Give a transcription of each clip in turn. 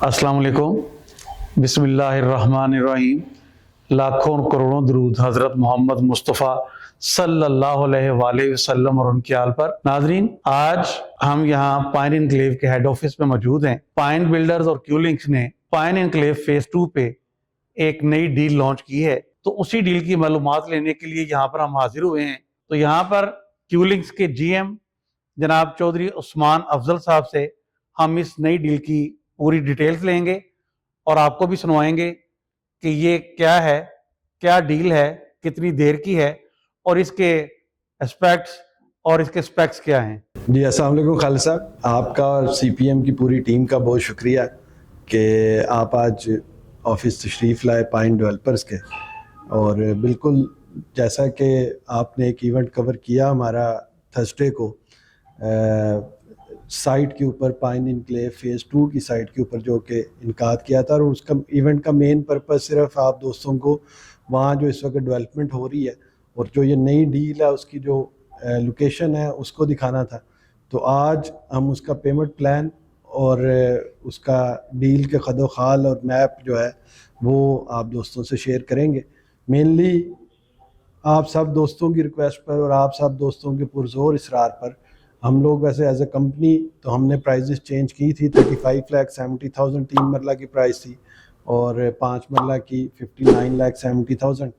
अस्सलाम वालेकुम। बिस्मिल्लाहिर्रहमानिर्रहीम। लाखों करोड़ों दरूद हज़रत मोहम्मद मुस्तफ़ा सल्लल्लाहु अलैहि वसल्लम और उनके आल पर। नाजरीन, आज हम यहाँ पाइन इनक्लेव के हेड ऑफिस में मौजूद हैं। पाइन बिल्डर्स और क्यूलिंक्स ने पाइन इनक्लेव फेज 2 पे एक नई डील लॉन्च की है, तो उसी डील की मालूमात लेने के लिए यहाँ पर हम हाजिर हुए हैं। तो यहाँ पर क्यूलिंक्स के जीएम जनाब चौधरी उस्मान अफजल साहब से हम इस नई डील की पूरी डिटेल्स लेंगे और आपको भी सुनवाएंगे कि ये क्या है, क्या डील है, कितनी देर की है और इसके एस्पेक्ट्स और इसके स्पेक्स क्या हैं। जी, अस्सलाम वालेकुम खालिद साहब, आपका और सीपीएम की पूरी टीम का बहुत शुक्रिया कि आप आज ऑफिस तशरीफ़ लाए पाइन डेवलपर्स के। और बिल्कुल जैसा कि आपने एक इवेंट कवर किया हमारा थर्सडे को साइट के ऊपर, पाइन इनक्लेव फेज़ 2 की साइट के ऊपर जो कि इनकाद किया था, और उसका इवेंट का मेन पर्पस सिर्फ आप दोस्तों को वहाँ जो इस वक्त डेवलपमेंट हो रही है और जो ये नई डील है उसकी जो लोकेशन है उसको दिखाना था। तो आज हम उसका पेमेंट प्लान और उसका डील के खदो खाल और मैप जो है वो आप दोस्तों से शेयर करेंगे। मेनली आप सब दोस्तों की रिक्वेस्ट पर और आप सब दोस्तों के पुरजोर इसरार पर हम लोग वैसे एज ए कंपनी तो हमने प्राइजेस चेंज की थी। 35,70,000 3 मरला की प्राइस थी और 5 मरला की 59,70,000,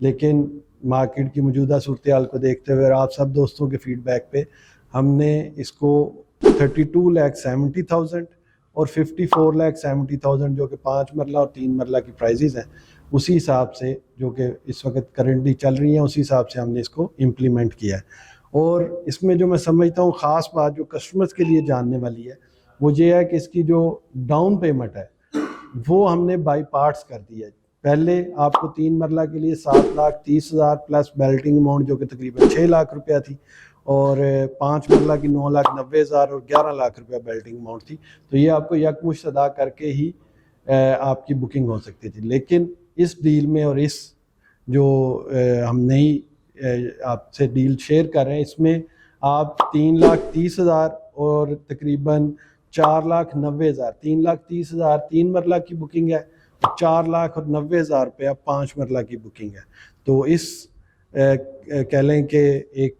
लेकिन मार्केट की मौजूदा सूरत हाल को देखते हुए और आप सब दोस्तों के फीडबैक पे हमने इसको 32,70,000 और 54,70,000 जो कि 5 मरला और 3 मरला की प्राइजेज़ हैं, उसी हिसाब से जो कि इस वक्त करंटली चल रही हैं उसी हिसाब से हमने इसको इम्प्लीमेंट किया है। और इसमें जो मैं समझता हूँ ख़ास बात जो कस्टमर्स के लिए जानने वाली है वो ये है कि इसकी जो डाउन पेमेंट है वो हमने बाई पार्ट्स कर दी है। पहले आपको 3 मरला के लिए 7,30,000 प्लस बेल्टिंग अमाउंट जो कि तकरीबन 6 लाख रुपया थी, और 5 मरला की 9,90,000 और 11 लाख रुपया बेल्टिंग अमाउंट थी। तो ये आपको यकमुश्त अदा करके ही आपकी बुकिंग हो सकती थी। लेकिन इस डील में और इस जो हम नई आपसे डील शेयर कर रहे हैं इसमें आप 3,30,000 और तकरीबन 4,90,000, 3,30,000 3 मरला की बुकिंग है, 4,90,000 रुपया 5 मरला की बुकिंग है। तो इस कह लें कि एक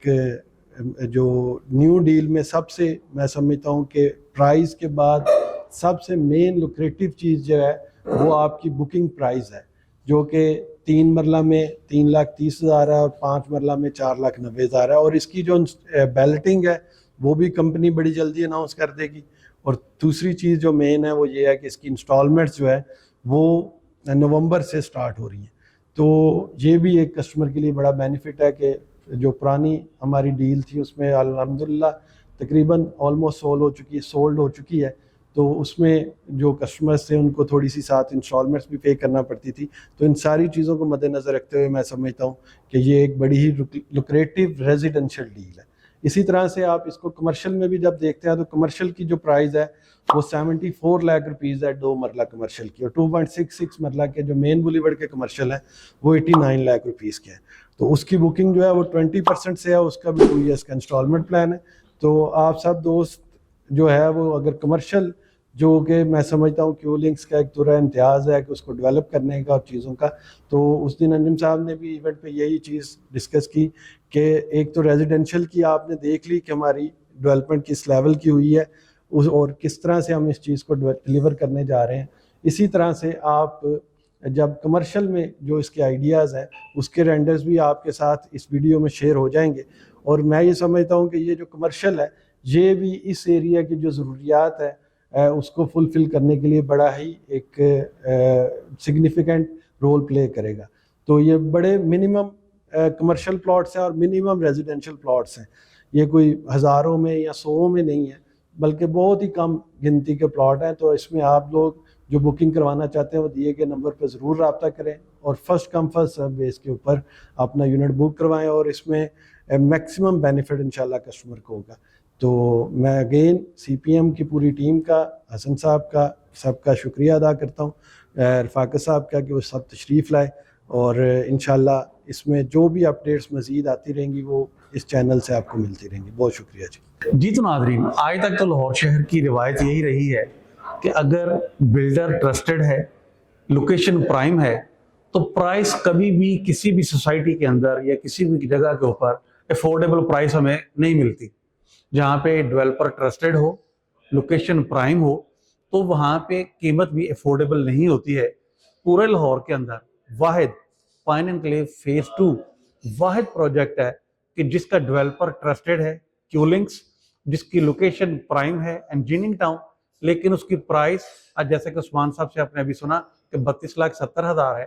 जो न्यू डील में सबसे मैं समझता हूँ कि प्राइस के बाद सबसे मेन लुक्रेटिव चीज़ जो है वो आपकी बुकिंग प्राइस है, जो कि 3 मरला में 3,30,000 है और 5 मरला में 4,90,000 है। और इसकी जो बैलेटिंग है वो भी कंपनी बड़ी जल्दी अनाउंस कर देगी। और दूसरी चीज़ जो मेन है वो ये है कि इसकी इंस्टॉलमेंट्स जो है वो नवंबर से स्टार्ट हो रही हैं। तो ये भी एक कस्टमर के लिए बड़ा बेनिफिट है कि जो पुरानी हमारी डील थी उसमें अल्हम्दुलिल्लाह तकरीबन ऑलमोस्ट सोल्ड हो चुकी है। तो उसमें जो कस्टमर्स थे उनको थोड़ी सी साथ इंस्टॉलमेंट्स भी पे करना पड़ती थी। तो इन सारी चीज़ों को मद्देनज़र रखते हुए मैं समझता हूँ कि ये एक बड़ी ही लुक्रेटिव रेजिडेंशियल डील है। इसी तरह से आप इसको कमर्शियल में भी जब देखते हैं तो कमर्शियल की जो प्राइस है वो 74 लाख रुपीज़ है 2 मरला कमर्शियल की, और 2.66 मरला के जो मेन बुलीवर्ड के कमर्शियल है वो 89 लाख रुपीज़ के हैं। तो उसकी बुकिंग जो है वो 20% से है, उसका भी 2 ईयर्स का इंस्टॉलमेंट प्लान है। तो आप सब दोस्त जो है वो अगर कमर्शियल जो कि मैं समझता हूँ क्यूलिंक्स का एक तुरा इम्तियाज़ है कि उसको डेवलप करने का और चीज़ों का, तो उस दिन अंजुम साहब ने भी इवेंट पे यही चीज़ डिस्कस की कि एक तो रेजिडेंशियल की आपने देख ली कि हमारी डेवलपमेंट किस लेवल की हुई है उस और किस तरह से हम इस चीज़ को डिलीवर करने जा रहे हैं। इसी तरह से आप जब कमर्शियल में जो इसके आइडियाज़ हैं उसके रेंडर्स भी आपके साथ इस वीडियो में शेयर हो जाएंगे। और मैं ये समझता हूँ कि ये जो कमर्शियल है ये भी इस एरिया की जो ज़रूरियात है उसको फुलफ़िल करने के लिए बड़ा ही एक सिग्निफिकेंट रोल प्ले करेगा। तो ये बड़े मिनिमम कमर्शियल प्लॉट्स हैं और मिनिमम रेजिडेंशियल प्लॉट्स हैं। ये कोई हज़ारों में या सौों में नहीं है बल्कि बहुत ही कम गिनती के प्लॉट हैं। तो इसमें आप लोग जो बुकिंग करवाना चाहते हैं वो दिए गए नंबर पर ज़रूर रब्ता करें और first come first serve base के ऊपर अपना यूनिट बुक करवाएं और इसमें मैक्सिमम बेनिफिट इंशाल्लाह कस्टमर को होगा। तो मैं अगेन सीपीएम की पूरी टीम का, हसन साहब का, सबका शुक्रिया अदा करता हूँ, रफ़ाकत साहब का कि वो सब तशरीफ़ लाए, और इंशाल्लाह इसमें जो भी अपडेट्स मज़ीद आती रहेंगी वो इस चैनल से आपको मिलती रहेंगी। बहुत शुक्रिया जी। जी तो नाज़रीन, आज तक तो लाहौर शहर की रिवायत यही रही है कि अगर बिल्डर ट्रस्टेड है, लोकेशन प्राइम है, तो प्राइस कभी भी किसी भी सोसाइटी के अंदर या किसी भी जगह के ऊपर अफोर्डेबल प्राइस हमें नहीं मिलती। जहाँ पे डेवलपर ट्रस्टेड हो, लोकेशन प्राइम हो, तो वहाँ पे कीमत भी अफोर्डेबल नहीं होती है। पूरे लाहौर के अंदर वाहिद पाइन एनक्लेव फेज 2 वाहिद प्रोजेक्ट है कि जिसका डेवलपर ट्रस्टेड है, क्यूलिंग्स, जिसकी लोकेशन प्राइम है, इंजीनियरिंग टाउन, लेकिन उसकी प्राइस आज जैसे कि उस्मान साहब से आपने अभी सुना कि 32,70,000 है।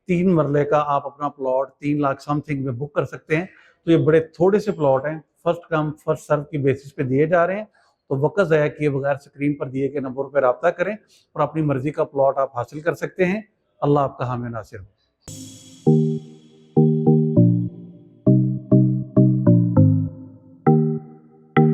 3 मरले का आप अपना प्लॉट 3 लाख समथिंग में बुक कर सकते हैं। तो ये बड़े थोड़े से प्लॉट हैं, फर्स्ट कम फर्स्ट सर्व की बेसिस पे दिए जा रहे हैं। तो वक्त ज़ाया किए बगैर स्क्रीन पर दिए गए नंबर पर रब्ता करें और अपनी मर्जी का प्लॉट आप हासिल कर सकते हैं। अल्लाह आपका हामी नासिर हो।